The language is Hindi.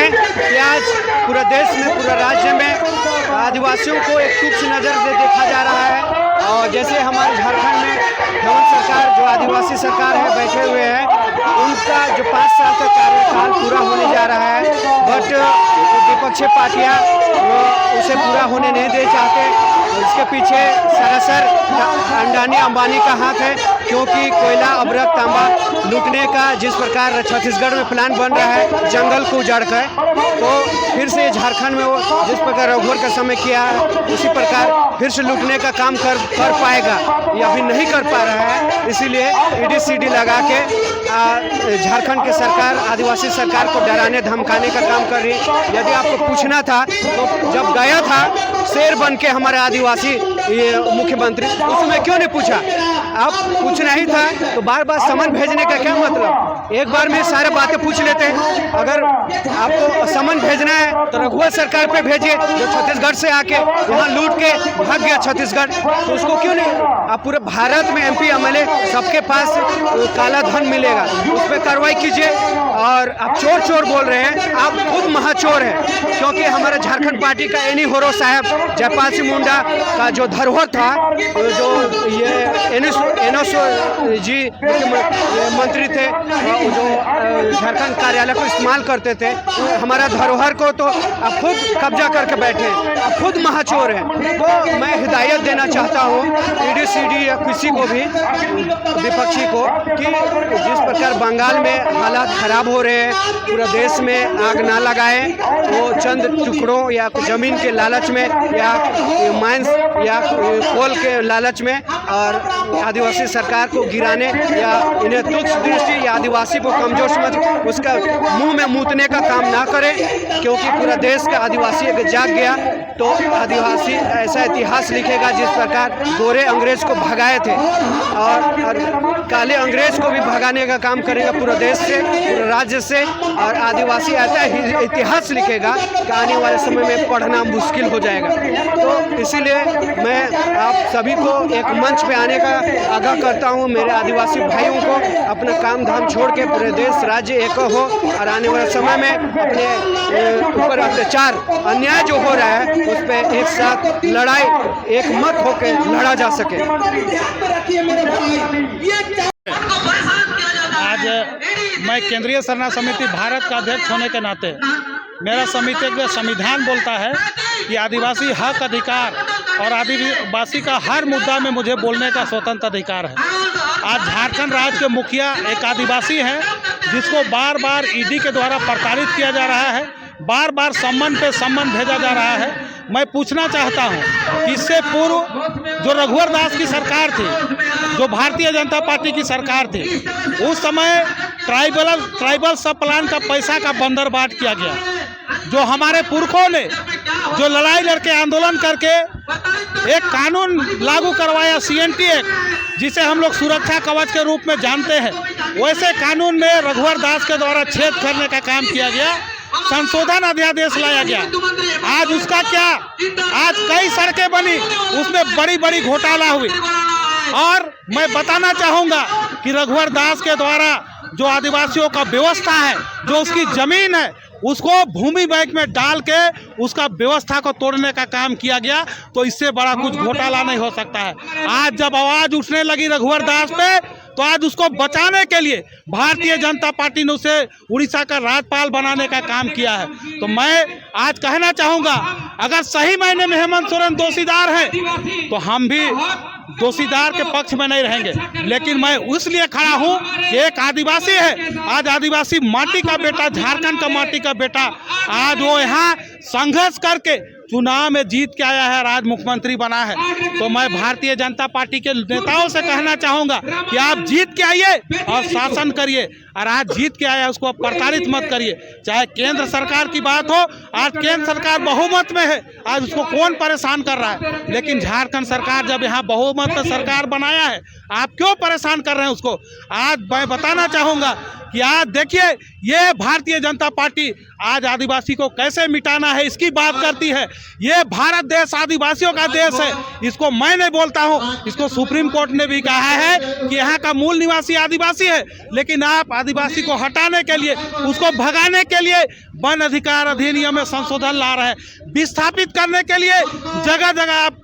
हैं कि आज पूरा देश में, पूरा राज्य में आदिवासियों को एक तुच्छ नज़र से देखा जा रहा है। और जैसे हमारे झारखंड में हेमंत सरकार, जो आदिवासी सरकार है, बैठे हुए हैं, उनका जो 5 साल का कार्यकाल पूरा होने जा रहा है, बट विपक्षी पार्टियां उसे पूरा होने नहीं दे चाहते। इसके पीछे सरासर अंडानी अंबानी का हाथ है, क्योंकि कोयला, अभ्रक, तांबा लूटने का जिस प्रकार छत्तीसगढ़ में प्लान बन रहा है जंगल को उजाड़ कर, तो फिर से झारखंड में वो जिस प्रकार रघुवर का समय किया है उसी प्रकार फिर से लूटने का काम कर पाएगा, ये अभी नहीं कर पा रहा है। इसीलिए ईडी सीडी लगा के झारखंड की सरकार आदिवासी सरकार को डराने धमकाने का काम कर रही है। यदि आपको पूछना था तो जब गया था शेर बन के हमारा आदिवासी मुख्यमंत्री, उसमें क्यों नहीं पूछा? आप पूछना ही था तो बार बार समन भेजने का क्या मतलब? एक बार में सारे बातें पूछ लेते हैं। अगर आपको समन भेजना है तो रघुवर सरकार पे भेजिए, जो छत्तीसगढ़ से आके यहाँ लूट के भाग गया छत्तीसगढ़, तो उसको क्यों नहीं? आप पूरे भारत में MP MLA सबके पास काला धन मिलेगा, उस पर कार्रवाई कीजिए। और आप चोर चोर बोल रहे हैं, आप खुद महाचोर हैं, क्योंकि हमारे झारखंड पार्टी का एनी होरो साहब जयपाल सिंह मुंडा का जो धरोहर था, जो ये एनोसो जी मंत्री थे, जो झारखंड कार्यालय को इस्तेमाल करते थे, हमारा धरोहर को तो आप खुद कब्जा करके बैठे हैं, आप खुद महाचोर हैं। तो मैं हिदायत देना चाहता हूँ ईडी सीडी या किसी को भी, विपक्षी को, कि जिस प्रकार बंगाल में हालात खराब हो रहे हैं, पूरा देश में आग ना लगाएं, वो चंद टुकड़ों या ज़मीन के लालच में या माइंस या कोल के लालच में और आदिवासी सरकार को गिराने या इन्हें तुच्छ दृष्टि या आदिवासी को कमजोर समझ उसका मुंह में मूतने का काम ना करें, क्योंकि पूरा देश का आदिवासी अगर जाग गया तो आदिवासी ऐसा इतिहास लिखेगा जिस प्रकार गोरे अंग्रेज को भगाए थे और काले अंग्रेज को भी भगाने का काम करेगा पूरा देश से, पूरे राज्य से। और आदिवासी ऐसा ही इतिहास लिखेगा कि आने वाले समय में पढ़ना मुश्किल हो जाएगा। तो इसीलिए मैं आप सभी को एक मंच पे आने का आगाह करता हूँ, मेरे आदिवासी भाइयों को अपना काम धाम छोड़ के पूरे देश राज्य एक हो और आने वाले समय में अपने ऊपर अत्याचार अन्याय जो हो रहा है उस पर एक साथ लड़ाई एक मत होकर लड़ा जा सके। आज मैं केंद्रीय सरना समिति भारत का अध्यक्ष होने के नाते मेरा समिति का संविधान बोलता है कि आदिवासी हक अधिकार और आदिवासी का हर मुद्दा में मुझे बोलने का स्वतंत्र अधिकार है। आज झारखंड राज्य के मुखिया एक आदिवासी हैं, जिसको बार बार ईडी के द्वारा प्रताड़ित किया जा रहा है, बार बार सम्मन पे सम्मन भेजा जा रहा है। मैं पूछना चाहता हूं कि इससे पूर्व जो रघुवर दास की सरकार थी, जो भारतीय जनता पार्टी की सरकार थी, उस समय ट्राइबल सब प्लान का पैसा का बंदरबाट किया गया। जो हमारे पुरखों ने जो लड़ाई लड़के आंदोलन करके एक कानून लागू करवाया, CNT एक्ट, जिसे हम लोग सुरक्षा कवच के रूप में जानते हैं, वैसे कानून में रघुवर दास के द्वारा छेद करने का काम किया गया, संशोधन अध्यादेश लाया गया। आज उसका क्या, आज कई सड़कें बनी, उसमें बड़ी बड़ी घोटाला हुई। और मैं बताना चाहूँगा कि रघुवर दास के द्वारा जो आदिवासियों का व्यवस्था है, जो उसकी ज़मीन है, उसको भूमि बैंक में डाल के उसका व्यवस्था को तोड़ने का काम किया गया। तो इससे बड़ा कुछ घोटाला नहीं हो सकता है। आज जब आवाज़ उठने लगी रघुवर दास पे, तो आज उसको बचाने के लिए भारतीय जनता पार्टी ने उसे उड़ीसा का राज्यपाल बनाने का काम किया है। तो मैं आज कहना चाहूँगा, अगर सही मायने में हेमंत सोरेन दोषीदार है तो हम भी दोषीदार के पक्ष में नहीं रहेंगे। लेकिन मैं इसलिए खड़ा हूँ कि एक आदिवासी है, आज आदिवासी माटी का बेटा, झारखंड का माटी का बेटा, आज वो यहाँ संघर्ष करके चुनाव में जीत के आया है, आज मुख्यमंत्री बना है। तो मैं भारतीय जनता पार्टी के नेताओं से कहना चाहूँगा कि आप जीत के आइए और शासन करिए, और आज जीत के आया उसको प्रताड़ित मत करिए। चाहे केंद्र सरकार की बात हो, आज केंद्र सरकार बहुमत में है, आज उसको कौन परेशान कर रहा है, लेकिन झारखंड सरकार जब यहाँ बहुमत सरकार बनाया है, आप क्यों परेशान कर रहे हैं उसको। आज मैं बताना चाहूँगा कि आज देखिए ये भारतीय जनता पार्टी आज आदिवासी को कैसे मिटाना है इसकी बात करती है। ये भारत देश आदिवासियों का देश है, इसको मैं नहीं बोलता हूँ, इसको सुप्रीम कोर्ट ने भी कहा है कि यहाँ का मूल निवासी आदिवासी है। लेकिन आप आदिवासी को हटाने के लिए, उसको भगाने के लिए वन अधिकार अधिनियम में संशोधन ला रहे हैं, विस्थापित करने के लिए जगह जगह आप